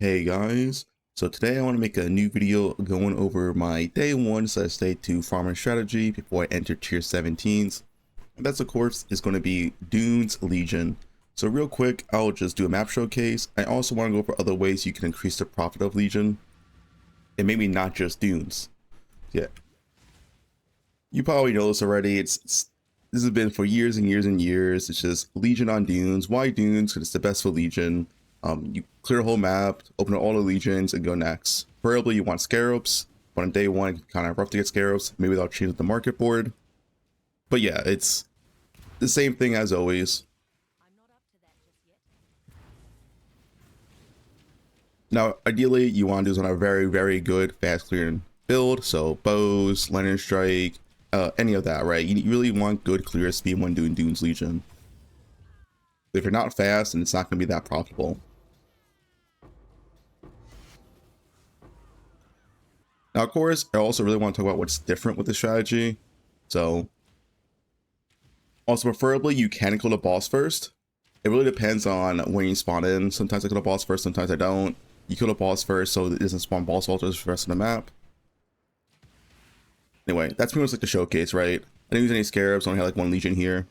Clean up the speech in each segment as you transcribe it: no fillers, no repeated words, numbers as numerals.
Hey guys, so today I want to make a new video going over my day 1/day 2 farming strategy before I enter tier 17s. And that's of course is going to be Dunes Legion. So real quick, I'll just do a map showcase. I also want to go over other ways you can increase the profit of Legion, and maybe not just Dunes. Yeah, you probably know this already. This has been for years and years and years. It's just Legion on Dunes. Why Dunes? Because it's the best for Legion. You clear the whole map, open all the legions, and go next. Preferably you want scarabs, but on day one, it's kind of rough to get scarabs. Maybe they'll change the market board. But yeah, it's the same thing as always. Now, ideally, you want to do this on a very, very good fast clearing build. So bows, lantern strike, any of that, right? You really want good clear speed when doing Dunes Legion. If you're not fast, then it's not going to be that profitable. Now, of course, I also really want to talk about what's different with the strategy. So, also preferably you can kill the boss first. It really depends on when you spawn in. Sometimes I kill the boss first, sometimes I don't. You kill the boss first so it doesn't spawn boss altars for the rest of the map. Anyway, that's pretty much like the showcase, right? I didn't use any scarabs, I only had like one legion here.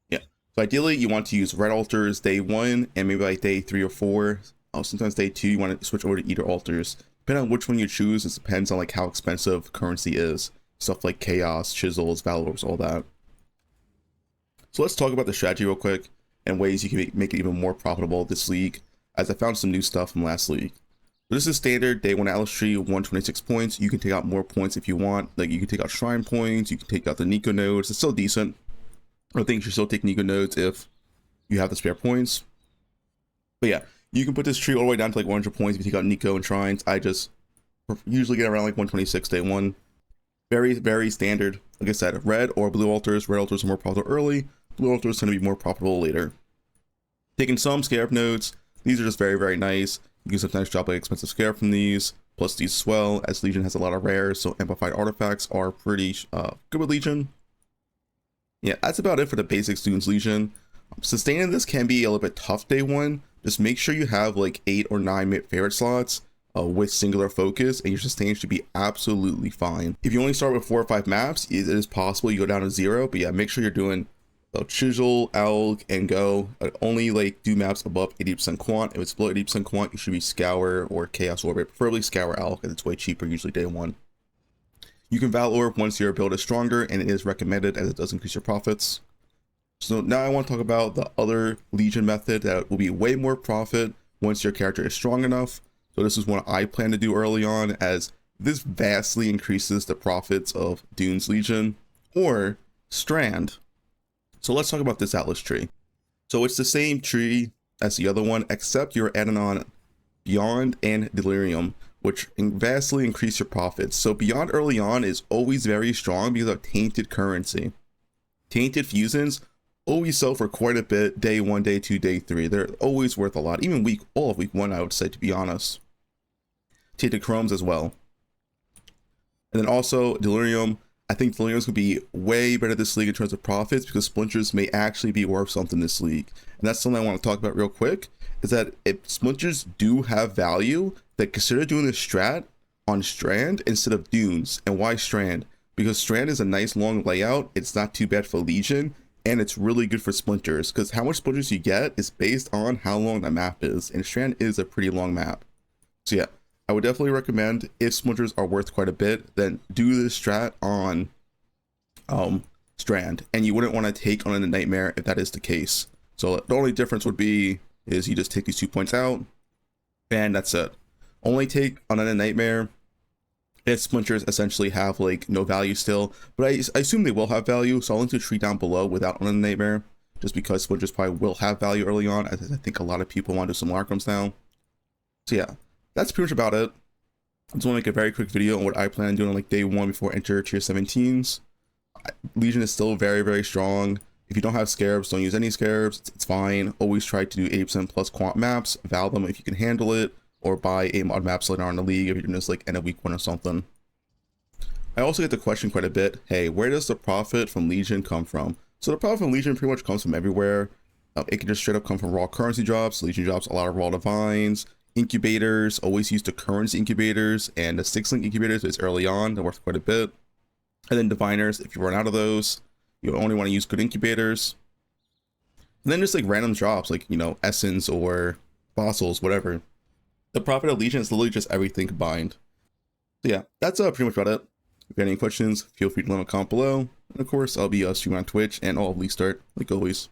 Yeah, so ideally you want to use red altars day 1 and maybe like day 3 or 4. Sometimes day 2 you want to switch over to either altars. Depending on which one you choose, it depends on like how expensive currency is. Stuff like chaos, chisels, valors, all that. So let's talk about the strategy real quick and ways you can make it even more profitable this league, as I found some new stuff from last league. So this is standard day 1 Atlas tree, 126 points. You can take out more points if you want. Like you can take out shrine points, you can take out the Nico nodes. It's still decent. I think you should still take Nico nodes if you have the spare points. But yeah, you can put this tree all the way down to like 100 points if you take out Nico and shrines. I just usually get around like 126 day 1. Very, very standard. Like I said, red or blue altars. Red altars are more profitable early. Blue altars tend to be more profitable later. Taking some scarab nodes. These are just very, very nice. You can sometimes drop like expensive scarab from these. Plus these as well, as Legion has a lot of rares, so amplified artifacts are pretty good with Legion. Yeah, that's about it for the basic Dunes Legion. Sustaining this can be a little bit tough day 1. Just make sure you have like 8 or 9 favorite slots with singular focus, and your sustain should be absolutely fine. If you only start with 4 or 5 maps, it is possible you go down to 0, but yeah, make sure you're doing Chisel, Elk, and Go. Only like do maps above 80% quant. If it's below 80% quant, you should be Scour or Chaos Orbit, preferably Scour Elk, as it's way cheaper usually day 1. You can Val Orb once your build is stronger, and it is recommended as it does increase your profits. So now I want to talk about the other Legion method that will be way more profit once your character is strong enough. So this is one I plan to do early on, as this vastly increases the profits of Dunes Legion, or Strand. So let's talk about this Atlas tree. So it's the same tree as the other one, except you're adding on Beyond and Delirium, which vastly increase your profits. So Beyond early on is always very strong because of tainted currency. Tainted fusions always sell for quite a bit day 1, day 2, day 3. They're always worth a lot, even all of week 1, I would say, to be honest. Tainted chromes as well. And then also Delirium. I think Delirium's could be way better this league in terms of profits, because splinters may actually be worth something this league. And that's something I want to talk about real quick, is that if splinters do have value, then consider doing the strat on Strand instead of Dunes. And why Strand? Because Strand is a nice long layout, it's not too bad for Legion, and it's really good for splinters, because how much splinters you get is based on how long the map is, and Strand is a pretty long map. So yeah, I would definitely recommend, if splinters are worth quite a bit, then do this strat on Strand, and you wouldn't want to take on a nightmare if that is the case. So the only difference would be is you just take these 2 points out, and that's it. Only take on a nightmare if splinters essentially have like no value still, but I assume they will have value, so I'll link the tree down below without on a nightmare, just because splinters probably will have value early on, as I think a lot of people want to do some Larkums now. So yeah, that's pretty much about it. I just want to make a very quick video on what I plan on doing on like day 1 before I enter tier 17s. Legion is still very, very strong. If you don't have scarabs, don't use any scarabs. It's fine. Always try to do 80% plus quant maps. Val them if you can handle it, or buy a mod maps later on in the league if you're doing this like end of week 1 or something. I also get the question quite a bit, hey, where does the profit from Legion come from? So the profit from Legion pretty much comes from everywhere. It can just straight up come from raw currency drops. Legion drops a lot of raw divines. Incubators, always use the currency incubators and the 6-link incubators. It's early on, they're worth quite a bit. And then diviners, if you run out of those, you only want to use good incubators. And then just like random drops, like, you know, essence or fossils, whatever. The profit of Legion is literally just everything combined. So yeah, that's pretty much about it. If you have any questions, feel free to leave a comment below. And of course, I'll be streaming on Twitch and all of League Start, like always.